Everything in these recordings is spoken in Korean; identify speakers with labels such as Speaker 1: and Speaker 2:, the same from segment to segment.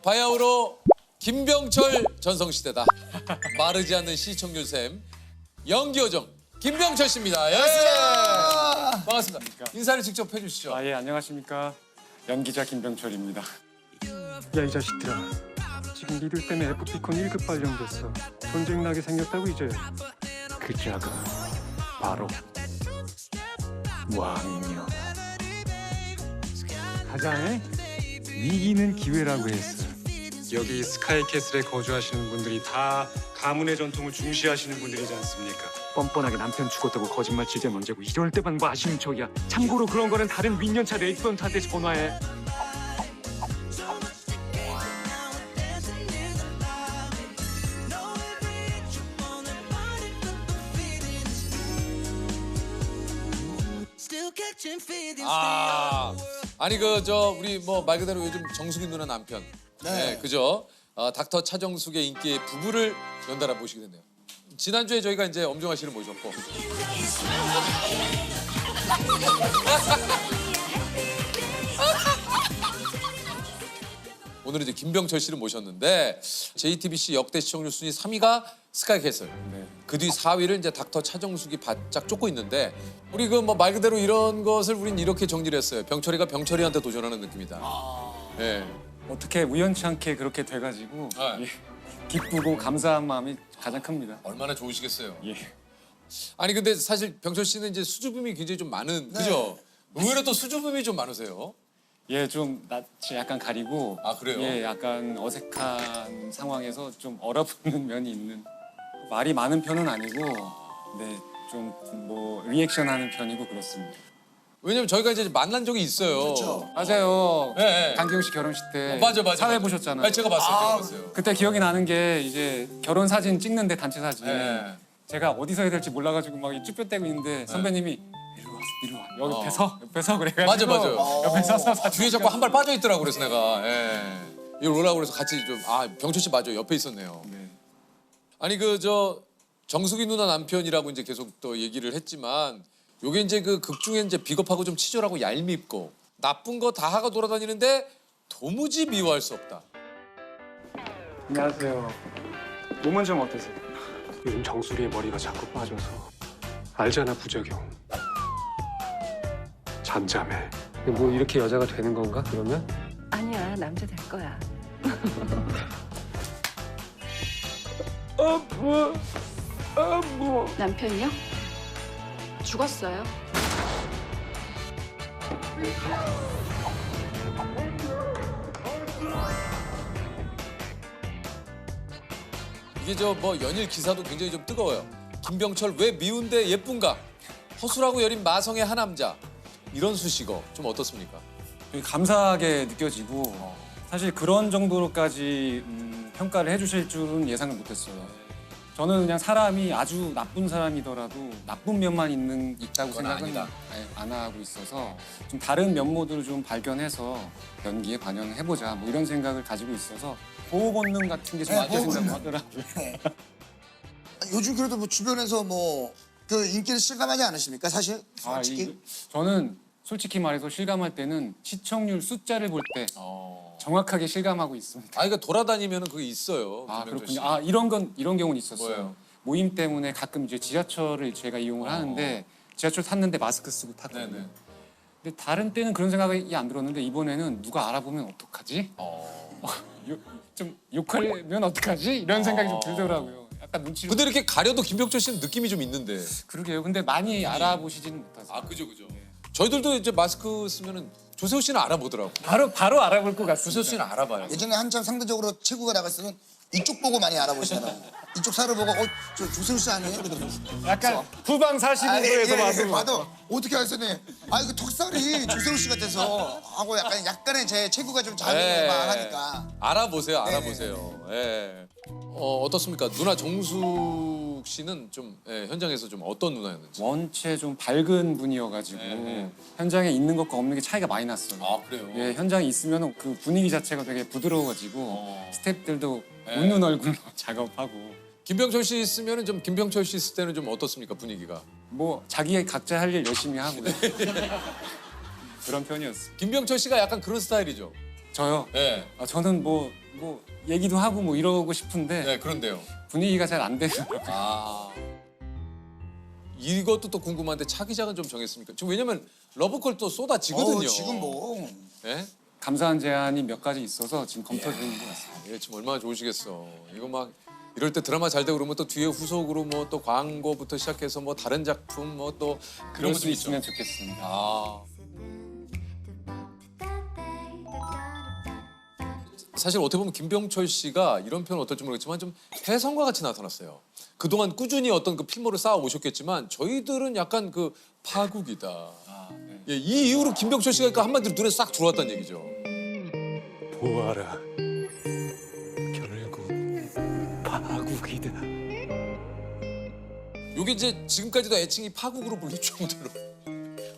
Speaker 1: 바야흐로 김병철 전성시대다. 마르지 않는 시청률 샘 연기요정 김병철 씨입니다. 예. 반갑습니다. 인사를 직접 해주시죠.
Speaker 2: 아, 예, 안녕하십니까. 연기자 김병철입니다. 야, 이 자식들아. 지금 니들 때문에 FP콘 1급 발령됐어. 전쟁 나게 생겼다고 이제. 그 자가 바로 왕이며. 가장 위기는 기회라고 했어. 여기 스카이캐슬에 거주하시는 분들이 다 가문의 전통을 중시하시는 분들이지 않습니까? 뻔뻔하게 남편 죽었다고 거짓말 치자 문제고 이럴 때만 뭐 아쉬운 척이야. 참고로 그런 거는 다른 윈년차 레이턴트한테 전화해.
Speaker 1: 아니 그 저 우리 뭐 말 그대로 요즘 정수기 누나 남편. 네, 그죠? 닥터 차정숙의 인기의 부부를 연달아 모시게 됐네요. 지난주에 저희가 이제 엄정화 씨를 모셨고. 오늘은 이제 김병철 씨를 모셨는데 JTBC 역대 시청률 순위 3위가 스카이캐슬. 그 뒤 4위를 이제 닥터 차정숙이 바짝 쫓고 있는데 우리 그 뭐 말 그대로 이런 것을 우린 이렇게 정리를 했어요. 병철이가 병철이한테 도전하는 느낌이다. 예.
Speaker 2: 어떻게 우연치 않게 그렇게 돼가지고
Speaker 1: 네.
Speaker 2: 예, 기쁘고 감사한 마음이 가장 큽니다.
Speaker 1: 얼마나 좋으시겠어요.
Speaker 2: 예.
Speaker 1: 아니 근데 사실 병철 씨는 이제 수줍음이 굉장히 좀 많은 그죠? 의외로 또 수줍음이 좀 많으세요.
Speaker 2: 예, 좀 낯이 약간 가리고.
Speaker 1: 아, 그래요?
Speaker 2: 예, 약간 어색한 상황에서 좀 얼어붙는 면이 있는. 말이 많은 편은 아니고, 네, 좀 뭐 리액션하는 편이고 그렇습니다.
Speaker 1: 왜냐면 저희가 이제 만난 적이 있어요.
Speaker 3: 그렇죠.
Speaker 2: 맞아요.
Speaker 1: 예, 예.
Speaker 2: 강기용 씨 결혼식 때
Speaker 1: 맞아.
Speaker 2: 사회 보셨잖아요.
Speaker 1: 아니, 제가 봤어요. 제가 봤어요.
Speaker 2: 그때 기억이 나는 게 이제 결혼 사진 찍는데 단체 사진.
Speaker 1: 예.
Speaker 2: 제가 어디서 해야 될지 몰라가지고 막 쭈뼛대고 있는데 선배님이 이리 와 옆에 서 그래가지고
Speaker 1: 맞아요.
Speaker 2: 옆에 서서 사진
Speaker 1: 뒤에 자꾸 한 발 빠져 있더라고 그래서 내가 이걸 오라고 그래서 같이 좀 병철 씨 맞아 옆에 있었네요.
Speaker 2: 네.
Speaker 1: 아니 그 저 정숙이 누나 남편이라고 이제 계속 또 얘기를 했지만 요게 이제 그 극 중에 이제 비겁하고 좀 치졸하고 얄밉고 나쁜 거 다 하고 돌아다니는데 도무지 미워할 수 없다.
Speaker 2: 안녕하세요. 몸은 좀 어떠세요? 요즘 정수리에 머리가 자꾸 빠져서 알잖아 부작용. 잠잠해. 뭐 이렇게 여자가 되는 건가 그러면?
Speaker 4: 아니야, 남자 될 거야. 남편이요? 죽었어요.
Speaker 1: 이게 저 뭐 연일 기사도 굉장히 좀 뜨거워요. 김병철 왜 미운데 예쁜가? 허술하고 여린 마성의 한 남자. 이런 수식어 좀 어떻습니까?
Speaker 2: 되게 감사하게 느껴지고 사실 그런 정도로까지 평가를 해주실 줄은 예상을 못했어요. 저는 그냥 사람이 아주 나쁜 사람이더라도 나쁜 면만 있다고
Speaker 1: 그건
Speaker 2: 생각은
Speaker 1: 아니다.
Speaker 2: 안 하고 있어서 좀 다른 면모들을 좀 발견해서 연기에 반영해보자 뭐 이런 생각을 가지고 있어서 보호 본능 같은 게 좀
Speaker 3: 네,
Speaker 2: 많이
Speaker 3: 보호 본능.
Speaker 2: 생각하더라고요.
Speaker 3: 요즘 그래도 뭐 주변에서 뭐 그 인기를 실감하지 않으십니까 사실? 솔직히.
Speaker 2: 저는 솔직히 말해서 실감할 때는 시청률 숫자를 볼 때 정확하게 실감하고 있습니다.
Speaker 1: 그러니까 돌아다니면 그게 있어요.
Speaker 2: 아
Speaker 1: 김병철 씨.
Speaker 2: 그렇군요. 이런 경우는 있었어요.
Speaker 1: 뭐예요?
Speaker 2: 모임 때문에 가끔 이제 지하철을 제가 이용을 하는데 지하철 탔는데 마스크 쓰고 탔거든요.
Speaker 1: 네네.
Speaker 2: 근데 다른 때는 그런 생각이 안 들었는데 이번에는 누가 알아보면 어떡하지? 좀 욕하면 어떡하지? 이런 생각이 좀 들더라고요. 약간 눈치를.
Speaker 1: 근데 이렇게 가려도 김병철 씨는 느낌이 좀 있는데.
Speaker 2: 그러게요. 근데 많이 알아보시지는 못하세요.
Speaker 1: 그죠. 저희들도 이제 마스크 쓰면은 조세호 씨는 알아보더라고.
Speaker 2: 바로 알아볼 것 같습니다.
Speaker 1: 조세호 씨는 알아봐요.
Speaker 3: 예전에 한참 상대적으로 체구가 나갔을 때는 이쪽 보고 많이 알아보시더라고요. 이쪽 살을 보고 저 조세호 씨 아니에요? 그러더라고요.
Speaker 2: 약간 후방 45도에서 봐도
Speaker 3: 봐도 어떻게 하셨니? 이거 턱살이 조세호 씨 같아서 하고 약간의 제 체구가 좀 자기만 하니까.
Speaker 1: 알아보세요. 예. 어떻습니까? 누나 정숙 씨는 좀 현장에서 좀 어떤 누나였는지.
Speaker 2: 원체 좀 밝은 분이어가지고
Speaker 1: 네.
Speaker 2: 현장에 있는 것과 없는 게 차이가 많이 났어요.
Speaker 1: 그래요?
Speaker 2: 예, 현장에 있으면 그 분위기 자체가 되게 부드러워가지고 스태프들도
Speaker 1: 네.
Speaker 2: 웃는 얼굴로 작업하고
Speaker 1: 김병철 씨 있으면은 좀 김병철 씨 있을 때는 좀 어떻습니까 분위기가?
Speaker 2: 뭐 자기 각자 할 일 열심히 하고 그런 편이었어요.
Speaker 1: 김병철 씨가 약간 그런 스타일이죠.
Speaker 2: 저요.
Speaker 1: 네.
Speaker 2: 저는 뭐 얘기도 하고 뭐 이러고 싶은데
Speaker 1: 네, 그런데요.
Speaker 2: 분위기가 잘 안 되더라고요.
Speaker 1: 아. 이것도 또 궁금한데 차기작은 좀 정했습니까? 지금 왜냐면 러브콜 또 쏟아지거든요.
Speaker 3: 지금 뭐
Speaker 1: 예?
Speaker 2: 감사한 제안이 몇 가지 있어서 지금 검토 중인 것 같습니다.
Speaker 1: 이게 지금 얼마나 좋으시겠어. 이거 막 이럴 때 드라마 잘 되고 그러면 또 뒤에 후속으로 뭐 또 광고부터 시작해서 뭐 다른 작품 뭐 또
Speaker 2: 그럴
Speaker 1: 그런
Speaker 2: 수
Speaker 1: 것도
Speaker 2: 있으면
Speaker 1: 있죠.
Speaker 2: 좋겠습니다.
Speaker 1: 아. 사실 어떻게 보면 김병철 씨가 이런 표현 어떨지 모르겠지만 좀 혜성과 같이 나타났어요. 그동안 꾸준히 어떤 그 필모를 쌓아 오셨겠지만 저희들은 약간 그 파국이다.
Speaker 2: 네.
Speaker 1: 예, 이 이후로 김병철 씨가 그러니까 한마디로 눈에 싹 들어왔다는 얘기죠.
Speaker 2: 보아라. 결국 파국이다.
Speaker 1: 요게 이제 지금까지도 애칭이 파국으로 불릴 정도로.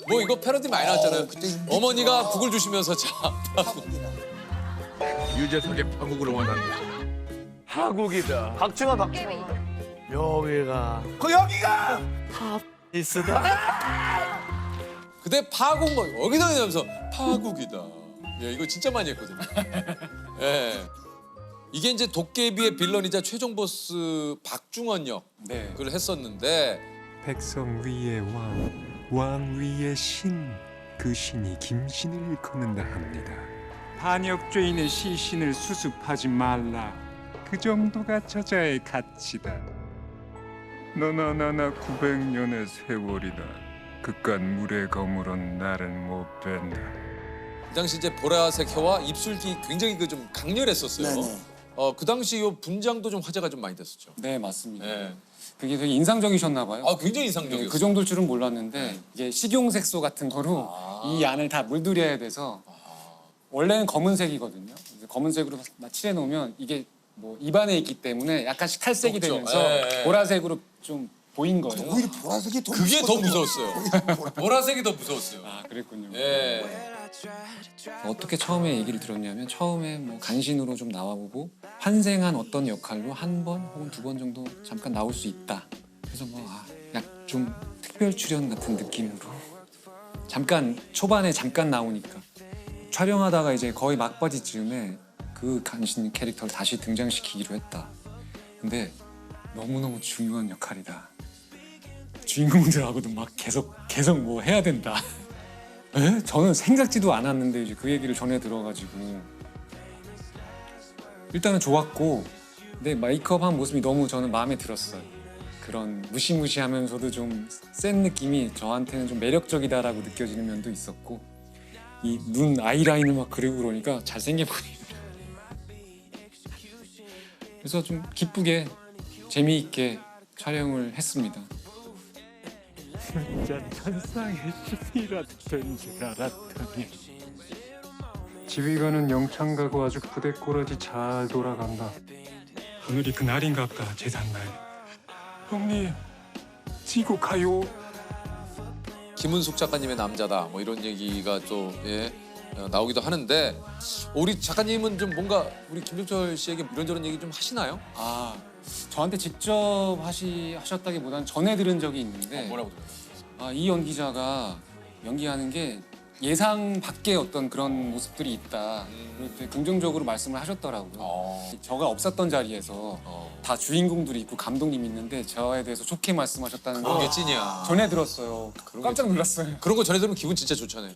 Speaker 1: 뭐 이거 패러디 많이 나왔잖아요.
Speaker 3: 그때 인기가.
Speaker 1: 어머니가 국을 주시면서 자
Speaker 3: 파국이다.
Speaker 5: 유재석의 파국을 원한다. 파국이다.
Speaker 6: 박쥐가 여기가
Speaker 5: 여기가
Speaker 6: 있으다.
Speaker 1: 그때 파국 뭐 여기다 하면서 파국이다. 예, 이거 진짜 많이 했거든요. 예. 이게 이제 도깨비의 빌런이자 최종 보스 박중원 역을
Speaker 2: 네.
Speaker 1: 했었는데
Speaker 7: 백성 위의 왕, 왕 위의 신, 그 신이 김신을 일컫는다 합니다. 반역죄인의 시신을 수습하지 말라. 그 정도가 저자의 가치다. 너나 900년의 세월이다. 그깟 물의 검으론 나를 못 뺀다.
Speaker 1: 그 당시 이제 보라색 혀와 입술이 굉장히 그 좀 강렬했었어요.
Speaker 3: 네네.
Speaker 1: 그 당시 요 분장도 좀 화제가 좀 많이 됐었죠.
Speaker 2: 네, 맞습니다.
Speaker 1: 예.
Speaker 2: 그게 되게 인상적이셨나 봐요.
Speaker 1: 굉장히
Speaker 2: 네,
Speaker 1: 인상적이었어요.
Speaker 2: 그 정도일 줄은 몰랐는데 이게 식용색소 같은 거로 이 안을 다 물들여야 돼서 원래는 검은색이거든요. 그래서 검은색으로 칠해 놓으면 이게 뭐 입안에 있기 때문에 약간씩 탈색이
Speaker 1: 없죠.
Speaker 2: 되면서
Speaker 1: 예, 예.
Speaker 2: 보라색으로 좀 보인 거예요.
Speaker 3: 오히려 보라색이 더
Speaker 1: 그게 더
Speaker 3: 무서웠어요.
Speaker 1: 무서웠어요. 보라색이 더 무서웠어요.
Speaker 2: 아, 그랬군요.
Speaker 1: 예.
Speaker 2: 어떻게 처음에 얘기를 들었냐면 처음에 뭐 간신으로 좀 나와보고 환생한 어떤 역할로 한 번 혹은 두 번 정도 잠깐 나올 수 있다. 그래서 약 좀 특별 출연 같은 느낌으로 잠깐 초반에 잠깐 나오니까 촬영하다가 이제 거의 막바지쯤에 그 간신 캐릭터를 다시 등장시키기로 했다. 근데 너무너무 중요한 역할이다. 주인공들하고도 막 계속 뭐 해야 된다. 에? 저는 생각지도 않았는데 이제 그 얘기를 전해 들어가지고 일단은 좋았고 근데 메이크업한 모습이 너무 저는 마음에 들었어요. 그런 무시무시하면서도 좀 센 느낌이 저한테는 좀 매력적이다라고 느껴지는 면도 있었고 이 눈 아이라인을 막 그리고 그러니까 잘생겨 보이더라고요. 그래서 좀 기쁘게 재미있게 촬영을 했습니다.
Speaker 7: 진짜 천상의 신이라던 줄 알았더니 지휘관은 영창 가고 아주 부대꼬라지 잘 돌아간다.
Speaker 2: 오늘이 그날인갑다. 제삿날.
Speaker 7: 형님 지고 가요.
Speaker 1: 김은숙 작가님의 남자다 뭐 이런 얘기가 또 나오기도 하는데 우리 작가님은 좀 뭔가 우리 김병철 씨에게 이런저런 얘기 좀 하시나요?
Speaker 2: 저한테 직접 하셨다기보다는 전해 들은 적이 있는데
Speaker 1: 뭐라고 들었어요?
Speaker 2: 이 연기자가 연기하는 게 예상 밖의 어떤 그런 모습들이 있다. 그럴 때 긍정적으로 말씀을 하셨더라고요. 저가 없었던 자리에서 다 주인공들이 있고 감독님이 있는데 저에 대해서 좋게 말씀하셨다는
Speaker 1: 그런
Speaker 2: 거
Speaker 1: 게 찐이야.
Speaker 2: 전해 들었어요. 깜짝 놀랐어요.
Speaker 1: 그런 거 전해 들으면 기분 진짜 좋잖아요.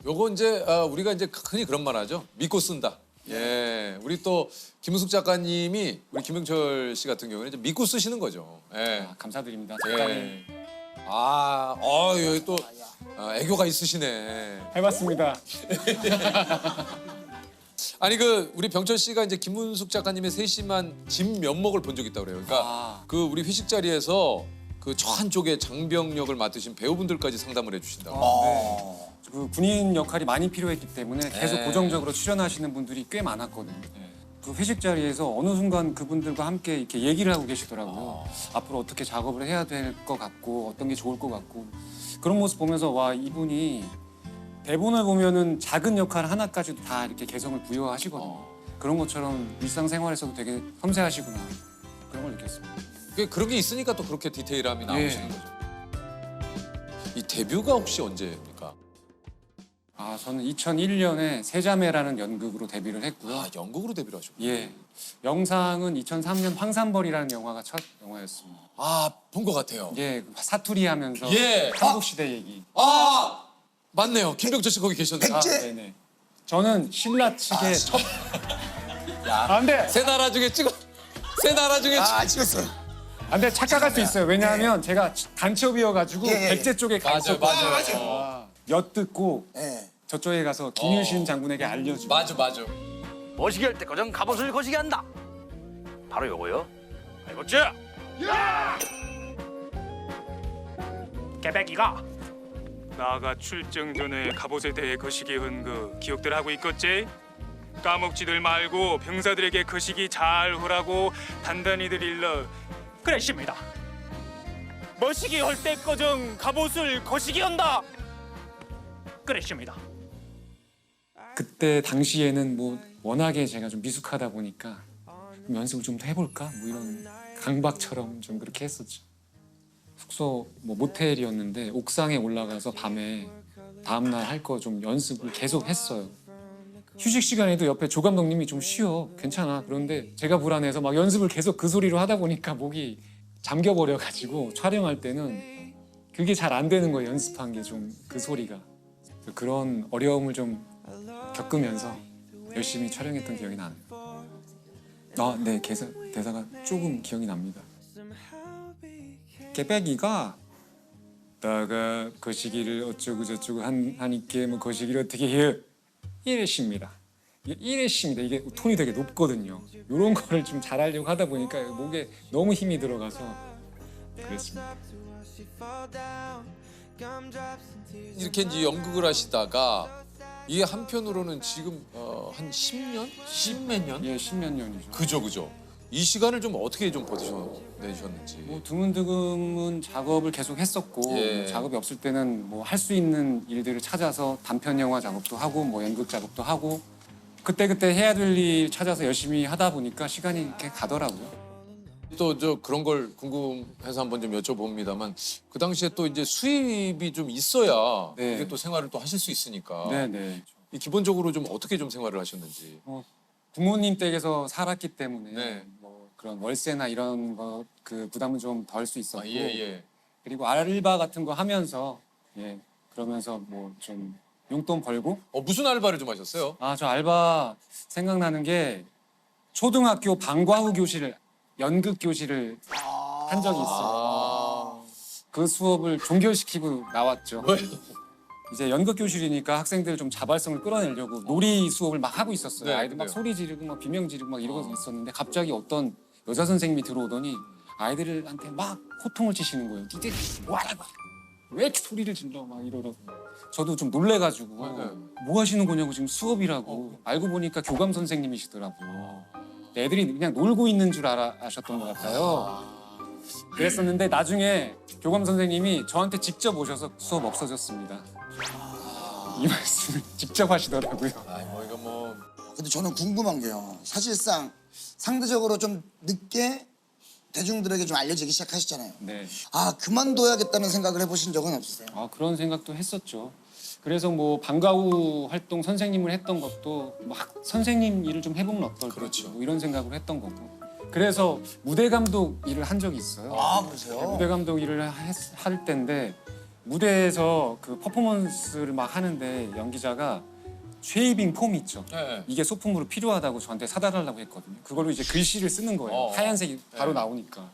Speaker 1: 요거 이제 우리가 이제 흔히 그런 말 하죠. 믿고 쓴다. 예, 우리 또 김은숙 작가님이 우리 김병철 씨 같은 경우는 이제 믿고 쓰시는 거죠. 예.
Speaker 2: 감사드립니다. 작가님.
Speaker 1: 예. 여기 또 애교가 있으시네.
Speaker 2: 해봤습니다.
Speaker 1: 아니 그 우리 병철 씨가 이제 김은숙 작가님의 세심한 집 면목을 본 적 있다고 그래요. 그러니까 그 우리 회식 자리에서 그 저 한쪽에 장병 역을 맡으신 배우분들까지 상담을 해주신다고.
Speaker 2: 그 군인 역할이 많이 필요했기 때문에 계속
Speaker 1: 네.
Speaker 2: 고정적으로 출연하시는 분들이 꽤 많았거든요. 그 회식 자리에서 어느 순간 그분들과 함께 이렇게 얘기를 하고 계시더라고요. 앞으로 어떻게 작업을 해야 될 것 같고 어떤 게 좋을 것 같고 그런 모습 보면서 와 이분이 대본을 보면은 작은 역할 하나까지도 다 이렇게 개성을 부여하시거든요. 그런 것처럼 일상생활에서도 되게 섬세하시구나 그런 걸 느꼈습니다.
Speaker 1: 그런 게 있으니까 또 그렇게 디테일함이 나오시는 거죠. 이 데뷔가 혹시 언제입니까?
Speaker 2: 아, 저는 2001년에 세자매라는 연극으로 데뷔를 했고요.
Speaker 1: 아, 연극으로 데뷔를 하셨고.
Speaker 2: 예. 영상은 2003년 황산벌이라는 영화가 첫 영화였습니다.
Speaker 1: 아, 본 것 같아요.
Speaker 2: 예, 사투리 하면서
Speaker 1: 예.
Speaker 2: 한국시대 얘기.
Speaker 1: 아, 맞네요. 김병철 씨 거기 계셨네요.
Speaker 2: 아,
Speaker 3: 백제?
Speaker 2: 네네. 저는 신라 측의 첫... 안 돼!
Speaker 1: 세 나라 중에 찍어. 세 나라 중에
Speaker 3: 아 찍었어요.
Speaker 2: 안 돼, 착각할 수 있어요. 왜냐하면 제가 간첩이어가지고
Speaker 3: 예, 예.
Speaker 2: 백제 쪽에 간첩.
Speaker 1: 맞아요.
Speaker 2: 엿듣고
Speaker 3: 예.
Speaker 2: 저쪽에 가서 김유신 장군에게 알려주고.
Speaker 1: 맞아.
Speaker 5: 거시기 할 때 거정 갑옷을 거시기 한다. 바로 요거요. 알겠지?
Speaker 2: 깨백이가
Speaker 7: 나가 출정 전에 갑옷에 대해 거시기 한 거 기억들 하고 있겠지? 까먹지들 말고 병사들에게 거시기 잘 하라고 단단히들 일러.
Speaker 6: 그랬습니다. 머시기 할 때 거정 갑옷을 거시기 한다. 그랬습니다.
Speaker 2: 그때 당시에는 뭐 워낙에 제가 좀 미숙하다 보니까 좀 연습을 좀 더 해볼까? 뭐 이런 강박처럼 좀 그렇게 했었죠. 숙소 뭐 모텔이었는데 옥상에 올라가서 밤에 다음날 할 거 좀 연습을 계속 했어요. 휴식 시간에도 옆에 조 감독님이 좀 쉬어, 괜찮아. 그런데 제가 불안해서 막 연습을 계속 그 소리로 하다 보니까 목이 잠겨버려가지고 촬영할 때는 그게 잘 안 되는 거예요. 연습한 게 좀 그 소리가. 그런 어려움을 좀 겪으면서 열심히 촬영했던 기억이 나네요. 아, 네, 대사가 조금 기억이 납니다. 깨백이가 나가 거시기를 어쩌고 저쩌고 하니까 뭐 거시기를 어떻게 해요? 이랬습니다. 이랬습니다. 이게 톤이 되게 높거든요. 이런 거를 좀 잘하려고 하다 보니까 목에 너무 힘이 들어가서 그랬습니다.
Speaker 1: 이렇게 이제 연극을 하시다가 이게 한편으로는 지금 한 10년? 10몇 년?
Speaker 2: 예, 10몇 년이죠.
Speaker 1: 그죠. 이 시간을 좀 어떻게 좀 버텨내셨는지.
Speaker 2: 뭐 드문드문은 작업을 계속 했었고
Speaker 1: 예.
Speaker 2: 뭐 작업이 없을 때는 뭐 할 수 있는 일들을 찾아서 단편 영화 작업도 하고 뭐 연극 작업도 하고 그때 해야 될 일 찾아서 열심히 하다 보니까 시간이 이렇게 가더라고요.
Speaker 1: 또 저 그런 걸 궁금해서 한번 좀 여쭤봅니다만 그 당시에 또 이제 수입이 좀 있어야
Speaker 2: 네.
Speaker 1: 이게 또 생활을 또 하실 수 있으니까
Speaker 2: 네네.
Speaker 1: 이 기본적으로 좀 어떻게 좀 생활을 하셨는지.
Speaker 2: 부모님 댁에서 살았기 때문에
Speaker 1: 네.
Speaker 2: 뭐 그런 월세나 이런 거 그 부담은 좀 덜 수 있었고
Speaker 1: 예.
Speaker 2: 그리고 알바 같은 거 하면서 예 그러면서 뭐 좀 용돈 벌고
Speaker 1: 무슨 알바를 좀 하셨어요?
Speaker 2: 아 저 알바 생각나는 게 초등학교 방과후 교실을 연극 교실을 한 적이 있어요. 그 수업을 종결시키고 나왔죠.
Speaker 1: 왜요?
Speaker 2: 이제 연극 교실이니까 학생들 좀 자발성을 끌어내려고 놀이 수업을 막 하고 있었어요.
Speaker 1: 네,
Speaker 2: 아이들 막
Speaker 1: 그래요.
Speaker 2: 소리 지르고 막 비명 지르고 막 이러고 있었는데 갑자기 어떤 여자 선생님이 들어오더니 아이들한테 막 호통을 치시는 거예요. 니들 뭐하라고? 왜 이렇게 소리를 질러? 막 이러더라고. 저도 좀 놀래가지고
Speaker 1: 네.
Speaker 2: 뭐 하시는 거냐고 지금 수업이라고 알고 보니까 교감 선생님이시더라고요. 애들이 그냥 놀고 있는 줄 아셨던 것 같아요. 그랬었는데 나중에 교감 선생님이 저한테 직접 오셔서 수업 없어졌습니다. 이 말씀을 직접 하시더라고요.
Speaker 1: 뭐 이거 뭐
Speaker 3: 근데 저는 궁금한 게요. 사실상 상대적으로 좀 늦게 대중들에게 좀 알려지기 시작하셨잖아요.
Speaker 2: 네.
Speaker 3: 아 그만둬야겠다는 생각을 해보신 적은 없으세요?
Speaker 2: 아 그런 생각도 했었죠. 그래서 뭐 방과후 활동 선생님을 했던 것도 뭐 선생님 일을 좀 해보면 어떨까?
Speaker 1: 그렇죠.
Speaker 2: 뭐 이런 생각을 했던 거고. 그래서 무대 감독 일을 한 적이 있어요.
Speaker 3: 아 그러세요?
Speaker 2: 무대 감독 일을 할 때인데 무대에서 그 퍼포먼스를 막 하는데 연기자가 쉐이빙 폼 있죠.
Speaker 1: 네.
Speaker 2: 이게 소품으로 필요하다고 저한테 사다 달라고 했거든요. 그걸로 이제 글씨를 쓰는 거예요. 하얀색이 바로 나오니까.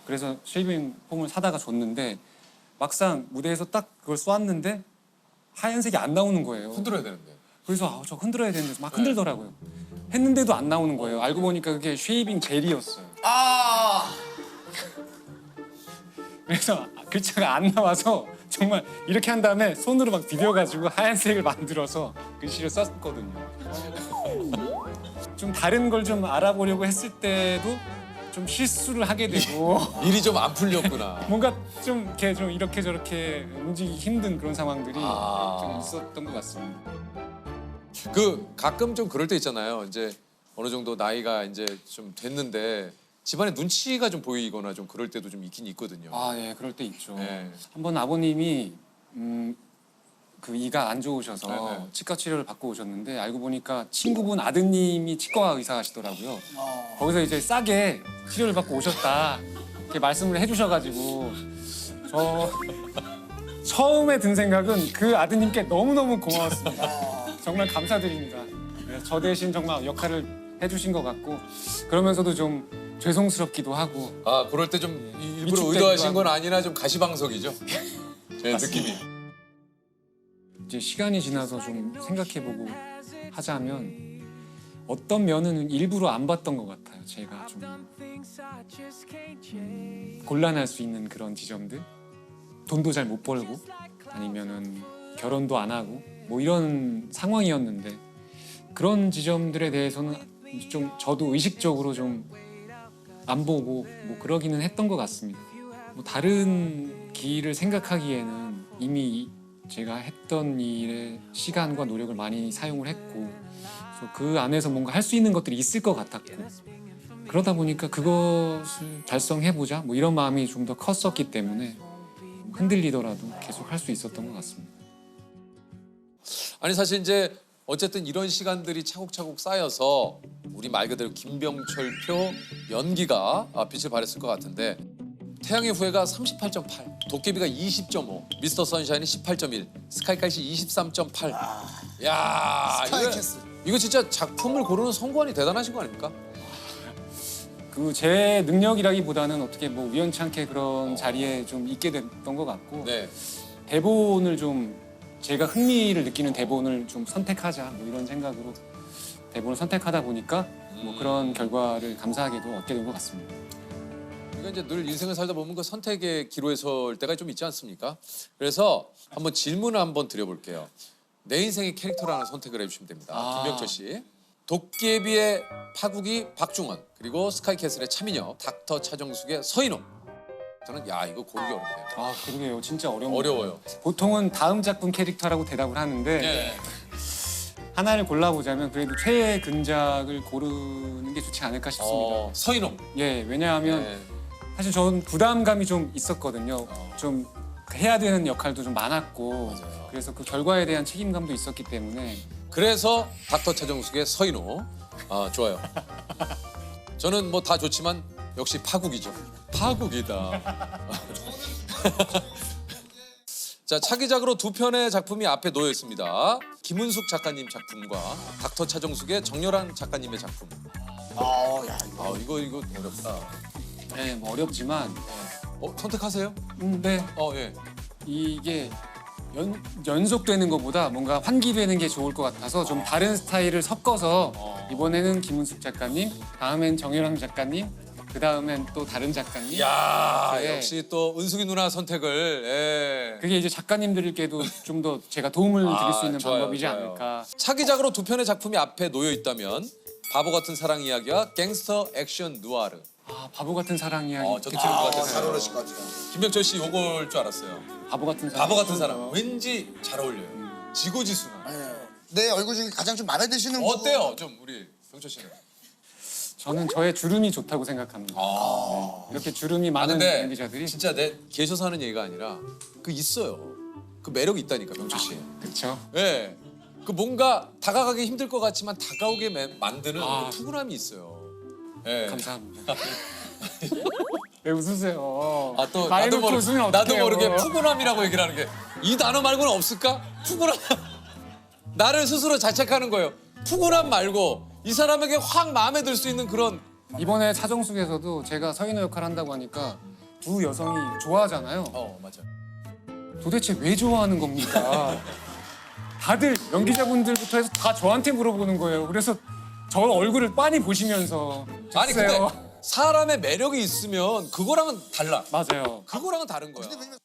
Speaker 2: 그래서 쉐이빙 폼을 사다가 줬는데 막상 무대에서 딱 그걸 쏘았는데 하얀색이 안 나오는 거예요.
Speaker 1: 흔들어야 되는데.
Speaker 2: 그래서 저 흔들어야 되는데 막 흔들더라고요. 했는데도 안 나오는 거예요. 알고 보니까 그게 쉐이빙 젤이었어요.
Speaker 3: 아
Speaker 2: 그래서 글자가 안 나와서 정말 이렇게 한 다음에 손으로 막 비벼가지고 하얀색을 만들어서 글씨를 썼거든요. 좀 다른 걸 좀 알아보려고 했을 때도 좀 실수를 하게 되고
Speaker 1: 일이 좀 안 풀렸구나.
Speaker 2: 뭔가 좀 이렇게 좀 이렇게 저렇게 움직이기 힘든 그런 상황들이
Speaker 1: 아.
Speaker 2: 좀 있었던 것 같습니다.
Speaker 1: 그 가끔 좀 그럴 때 있잖아요. 이제 어느 정도 나이가 이제 좀 됐는데 집안에 눈치가 좀 보이거나 좀 그럴 때도 좀 있긴 있거든요.
Speaker 2: 아, 예, 그럴 때 있죠.
Speaker 1: 네.
Speaker 2: 한번 아버님이 그 이가 안 좋으셔서
Speaker 1: 네.
Speaker 2: 치과 치료를 받고 오셨는데 알고 보니까 친구분 아드님이 치과 의사시더라고요. 거기서 이제 싸게 치료를 받고 오셨다 이렇게 말씀을 해주셔가지고 저 처음에 든 생각은 그 아드님께 너무너무 고마웠습니다. 정말 감사드립니다. 네, 저 대신 정말 역할을 해주신 것 같고 그러면서도 좀 죄송스럽기도 하고
Speaker 1: 아 그럴 때 좀 일부러
Speaker 2: 위축되기도
Speaker 1: 의도하신 건
Speaker 2: 하고.
Speaker 1: 아니나 좀 가시방석이죠. 제 느낌이.
Speaker 2: 이제 시간이 지나서 좀 생각해보고 하자면 어떤 면은 일부러 안 봤던 것 같아요. 제가 좀 곤란할 수 있는 그런 지점들, 돈도 잘 못 벌고 아니면은 결혼도 안 하고 뭐 이런 상황이었는데 그런 지점들에 대해서는 좀 저도 의식적으로 좀 안 보고 뭐 그러기는 했던 것 같습니다. 뭐 다른 길을 생각하기에는 이미 제가 했던 일에 시간과 노력을 많이 사용을 했고 그래서 그 안에서 뭔가 할 수 있는 것들이 있을 것 같았고 그러다 보니까 그것을 달성해보자 뭐 이런 마음이 좀 더 컸었기 때문에 흔들리더라도 계속 할 수 있었던 것 같습니다.
Speaker 1: 아니 사실 이제 어쨌든 이런 시간들이 차곡차곡 쌓여서 우리 말 그대로 김병철표 연기가 빛을 발했을 것 같은데 태양의 후예가 38.8, 도깨비가 20.5, 미스터 선샤인이 18.1, 스카이캐슬이 23.8. 야
Speaker 3: 스카이캐슬.
Speaker 1: 이거 진짜 작품을 고르는 선구안이 대단하신 거 아닙니까?
Speaker 2: 그 제 능력이라기보다는 어떻게 뭐 우연치 않게 그런 자리에 좀 있게 됐던 것 같고
Speaker 1: 네.
Speaker 2: 대본을 좀 제가 흥미를 느끼는 대본을 좀 선택하자 뭐 이런 생각으로 대본을 선택하다 보니까 뭐 그런 결과를 감사하게도 얻게 된 것 같습니다.
Speaker 1: 그러니까 이제 늘 인생을 살다 보면 그 선택의 기로에 설 때가 좀 있지 않습니까? 그래서 한번 질문을 한번 드려볼게요. 내 인생의 캐릭터라는 선택을 해주시면 됩니다. 김병철 씨. 도깨비의 파국이 박중원, 그리고 스카이캐슬의 차민혁, 닥터 차정숙의 서인호. 저는 야 이거 고르기 어렵네요.
Speaker 2: 아 그러게요. 진짜 어려운
Speaker 1: 어려워요.
Speaker 2: 보통은 다음 작품 캐릭터라고 대답을 하는데
Speaker 1: 네.
Speaker 2: 하나를 골라보자면 그래도 최애 근작을 고르는 게 좋지 않을까 싶습니다.
Speaker 1: 서인호.
Speaker 2: 예, 왜냐하면
Speaker 1: 네.
Speaker 2: 사실 저는 부담감이 좀 있었거든요. 좀 해야 되는 역할도 좀 많았고 그래서 그 결과에 대한 책임감도 있었기 때문에
Speaker 1: 그래서 닥터 차정숙의 서인호. 아 좋아요. 저는 뭐 다 좋지만 역시 파국이죠. 파국이다. 자 차기작으로 두 편의 작품이 앞에 놓여 있습니다. 김은숙 작가님 작품과 닥터 차정숙의 정렬한 작가님의 작품.
Speaker 3: 야,
Speaker 1: 아 이거 어렵다.
Speaker 2: 네, 뭐 어렵지만
Speaker 1: 선택하세요?
Speaker 2: 네,
Speaker 1: 예.
Speaker 2: 이게 연속되는 것보다 뭔가 환기되는 게 좋을 것 같아서 좀 다른 스타일을 섞어서 이번에는 김은숙 작가님, 다음엔 정유랑 작가님, 그 다음엔 또 다른 작가님.
Speaker 1: 야
Speaker 2: 네.
Speaker 1: 역시 또 은숙이 누나 선택을. 예.
Speaker 2: 그게 이제 작가님들께도 좀 더 제가 도움을 드릴 수 있는
Speaker 1: 좋아요,
Speaker 2: 방법이지
Speaker 1: 좋아요.
Speaker 2: 않을까.
Speaker 1: 차기작으로 두 편의 작품이 앞에 놓여 있다면 바보 같은 사랑 이야기와 갱스터 액션 누아르.
Speaker 2: 아, 바보 같은 사랑 이야기.
Speaker 1: 저도
Speaker 2: 그쵸?
Speaker 1: 좋을 것
Speaker 3: 잘
Speaker 1: 같았어요.
Speaker 3: 어울리실 것 같아요.
Speaker 1: 김병철 씨 요걸 줄 알았어요.
Speaker 2: 바보 같은 사랑.
Speaker 1: 바보 같은 사람. 왠지 잘 어울려요. 지고지순한.
Speaker 3: 내 얼굴 중에 가장 좀 마음에 드시는 분.
Speaker 1: 어때요? 좀 우리 병철 씨는.
Speaker 2: 저는 저의 주름이 좋다고 생각합니다. 네. 이렇게 주름이 많은
Speaker 1: 근데
Speaker 2: 연기자들이
Speaker 1: 진짜 내 계셔서 하는 얘기가 아니라 그 있어요. 그 매력이 있다니까 병철 씨.
Speaker 2: 그렇죠.
Speaker 1: 예. 그 뭔가 다가가기 힘들 것 같지만 다가오게 만드는
Speaker 2: 아.
Speaker 1: 그 푸근함이 있어요. 예.
Speaker 2: 감사합니다. 왜 웃으세요?
Speaker 1: 또
Speaker 2: 말 놓고 웃으면
Speaker 1: 나도
Speaker 2: 어떡해요?
Speaker 1: 모르게 푸근함이라고 얘기를 하는 게 이 단어 말고는 없을까? 푸근함. 나를 스스로 자책하는 거예요. 푸근함 말고 이 사람에게 확 마음에 들 수 있는 그런.
Speaker 2: 이번에 차정숙에서도 제가 서인호 역할 한다고 하니까 두 여성이 좋아하잖아요.
Speaker 1: 맞아.
Speaker 2: 도대체 왜 좋아하는 겁니까? 다들 연기자분들부터 해서 다 저한테 물어보는 거예요. 그래서 저 얼굴을 빤히 보시면서
Speaker 1: 아니
Speaker 2: 글쎄요.
Speaker 1: 근데 사람의 매력이 있으면 그거랑은 달라.
Speaker 2: 맞아요.
Speaker 1: 그거랑은 다른 거야.
Speaker 3: 근데 왜냐면